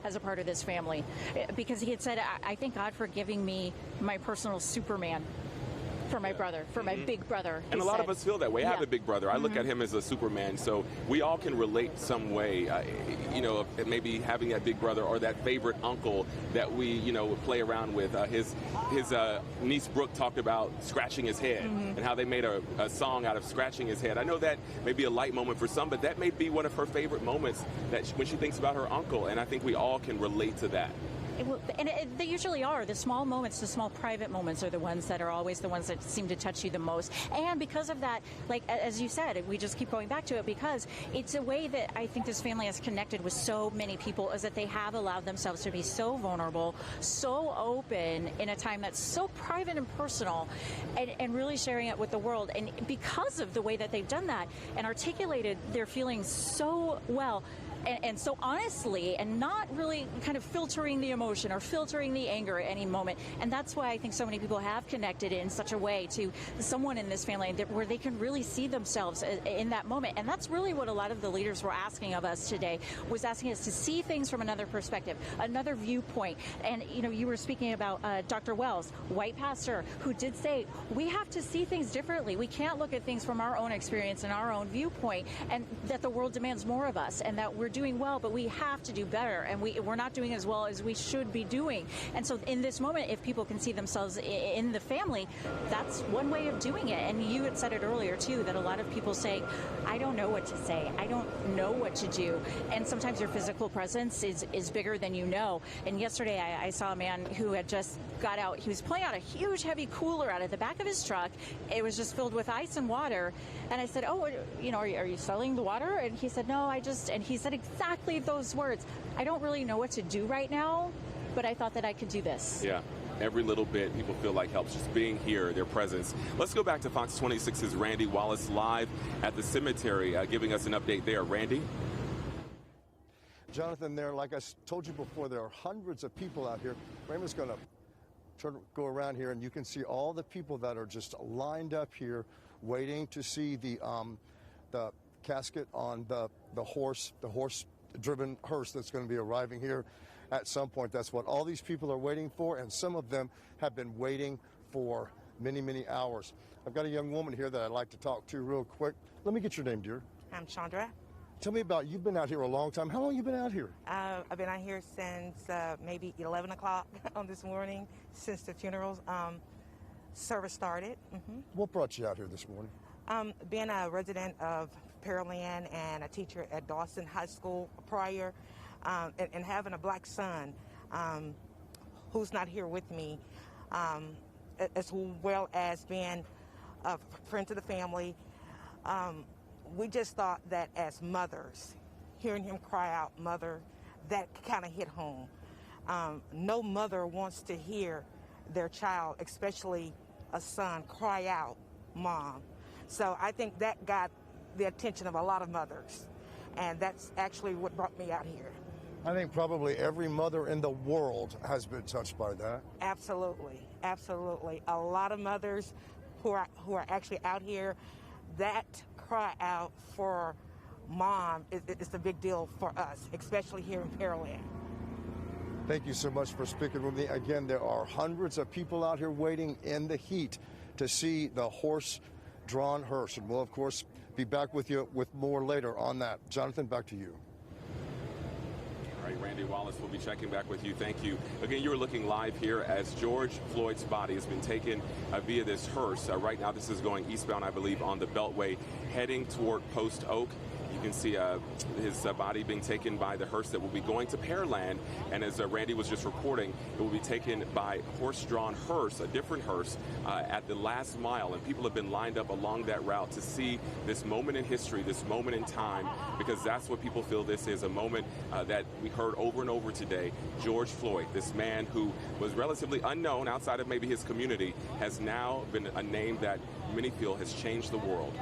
as a part of this family, because he had said, I thank God for giving me my personal Superman. For my brother, for my big brother. And a lot of us feel that way. I have a big brother. I look at him as a Superman, so we all can relate some way, you know, maybe having that big brother or that favorite uncle that we, you know, would play around with. His niece Brooke talked about scratching his head and how they made a song out of scratching his head. I know that may be a light moment for some, but that may be one of her favorite moments that when she thinks about her uncle, and I think we all can relate to that. They usually are. The small moments, the small private moments are the ones that are always the ones that seem to touch you the most. And because of that, like as you said, we just keep going back to it because it's a way that I think this family has connected with so many people, is that they have allowed themselves to be so vulnerable, so open in a time that's so private and personal, and really sharing it with the world. And because of the way that they've done that and articulated their feelings so well, and so honestly, and not really kind of filtering the emotion or filtering the anger at any moment. And that's why I think so many people have connected in such a way to someone in this family where they can really see themselves in that moment. And that's really what a lot of the leaders were asking of us today, was asking us to see things from another perspective, another viewpoint. And, you know, you were speaking about Dr. Wells, white pastor, who did say, we have to see things differently. We can't look at things from our own experience and our own viewpoint, and that the world demands more of us, and that we're doing well, but we have to do better, and we're not doing as well as we should be doing. And so in this moment, if people can see themselves in the family, that's one way of doing it. And you had said it earlier too, that a lot of people say, I don't know what to say, I don't know what to do. And sometimes your physical presence is bigger than you know. And yesterday I saw a man who had just got out. He was pulling out a huge heavy cooler out of the back of his truck. It was just filled with ice and water. And I said, oh, you know, are you selling the water? And he said, no, and he said exactly those words. I don't really know what to do right now, but I thought that I could do this. Yeah. Every little bit people feel like helps, just being here, their presence. Let's go back to Fox 26's Randy Wallace live at the cemetery, giving us an update there. Randy? Jonathan, like I told you before, there are hundreds of people out here. Raymond's going to go around here, and you can see all the people that are just lined up here waiting to see the casket on the horse-driven hearse that's going to be arriving here at some point. That's what all these people are waiting for, and some of them have been waiting for many, many hours. I've got a young woman here that I'd like to talk to real quick. Let me get your name, dear. I'm Chandra. Tell me about, you've been out here a long time. How long have you been out here? I've been out here since maybe 11 o'clock on this morning, since the funerals service started. What brought you out here this morning? Being a resident of Pearland and a teacher at Dawson High School prior, and having a black son who's not here with me, as well as being a friend to the family, we just thought that as mothers, hearing him cry out, "Mother," that kind of hit home. No mother wants to hear their child, especially a son, cry out, "Mom." So I think that got the attention of a lot of mothers, and that's actually what brought me out here. I think probably every mother in the world has been touched by that. Absolutely, absolutely. A lot of mothers who are actually out here, that cry out for mom is a big deal for us, especially here in Pearland. Thank you so much for speaking with me. Again, there are hundreds of people out here waiting in the heat to see the horse-drawn hearse. And we'll, of course, be back with you with more later on that. Jonathan, back to you. All right, Randy Wallace will be checking back with you. Thank you. Again, you are looking live here as George Floyd's body has been taken via this hearse. Right now, this is going eastbound, I believe, on the Beltway, heading toward Post Oak. You can see his body being taken by the hearse that will be going to Pearland. And as Randy was just reporting, it will be taken by horse-drawn hearse, a different hearse, at the last mile. And people have been lined up along that route to see this moment in history, this moment in time, because that's what people feel this is, a moment that we heard over and over today. George Floyd, this man who was relatively unknown outside of maybe his community, has now been a name that many feel has changed the world.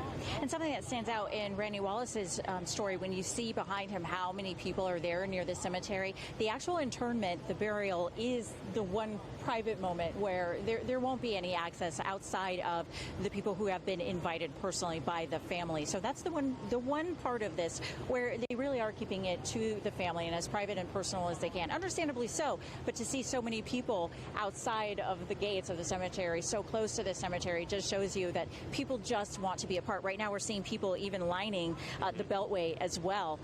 And something that stands out in Randy Wallace's story, when you see behind him how many people are there near the cemetery, the actual internment, the burial, is the one private moment where there won't be any access outside of the people who have been invited personally by the family. So that's the one part of this where they really are keeping it to the family and as private and personal as they can. Understandably so, but to see so many people outside of the gates of the cemetery, so close to the cemetery, just shows you that people just want to be a part. Right now we're seeing people even lining the Beltway as well.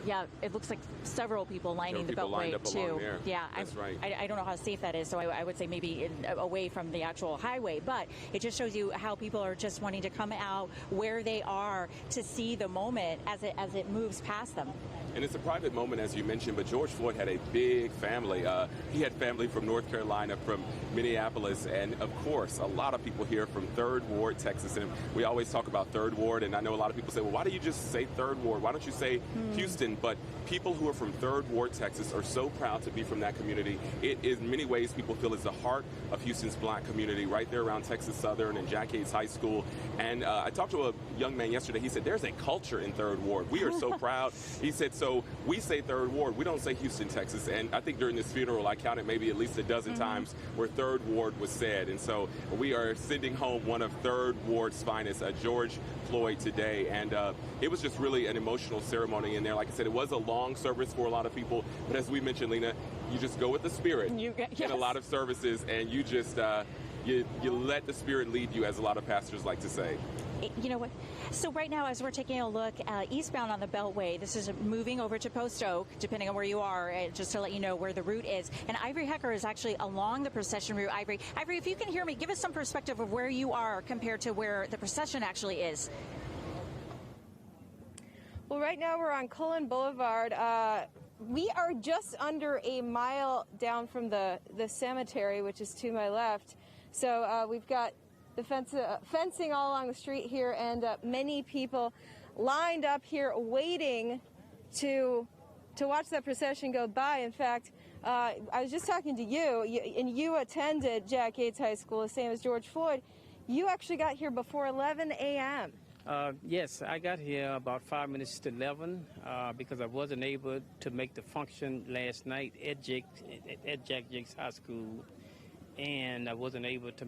Yeah, it looks like several people lining the Beltway too. Yeah, that's right. I don't know how safe that is, so I would say maybe away from the actual highway. But it just shows you how people are just wanting to come out where they are to see the moment as it moves past them. And it's a private moment, as you mentioned, but George Floyd had a big family. He had family from North Carolina, from Minneapolis, and of course, a lot of people here from 3rd Ward, Texas. And we always talk about 3rd Ward, and I know a lot of people say, well, why do you just say 3rd Ward? Why don't you say Houston? But people who are from 3rd Ward, Texas are so proud to be from that community. It is, in many ways, people feel is the heart of Houston's black community, right there around Texas Southern and Jack Yates High School. And I talked to a young man yesterday. He said, there's a culture in 3rd Ward. We are so proud. He said, so we say 3rd Ward. We don't say Houston, Texas. And I think during this funeral, I counted maybe at least a dozen times where 3rd Ward was said. And so we are sending home one of 3rd Ward's finest, George Floyd, today. And it was just really an emotional ceremony in there. Like I said, it was a long service for a lot of people. But as we mentioned, Lena, you just go with the spirit in a lot of services, and you just you let the spirit lead you, as a lot of pastors like to say. You know what? So right now, as we're taking a look eastbound on the Beltway, this is moving over to Post Oak, depending on where you are, just to let you know where the route is. And Ivory Hecker is actually along the procession route. Ivory, if you can hear me, give us some perspective of where you are compared to where the procession actually is. Well, right now we're on Cullen Boulevard. We are just under a mile down from the cemetery, which is to my left. So we've got the fencing all along the street here, and many people lined up here waiting to watch that procession go by. In fact, I was just talking to you, and you attended Jack Yates High School, the same as George Floyd. You actually got here before 11 a.m. Yes, I got here about 5 minutes to 11 because I wasn't able to make the function last night at Jack Yates High School, and I wasn't able to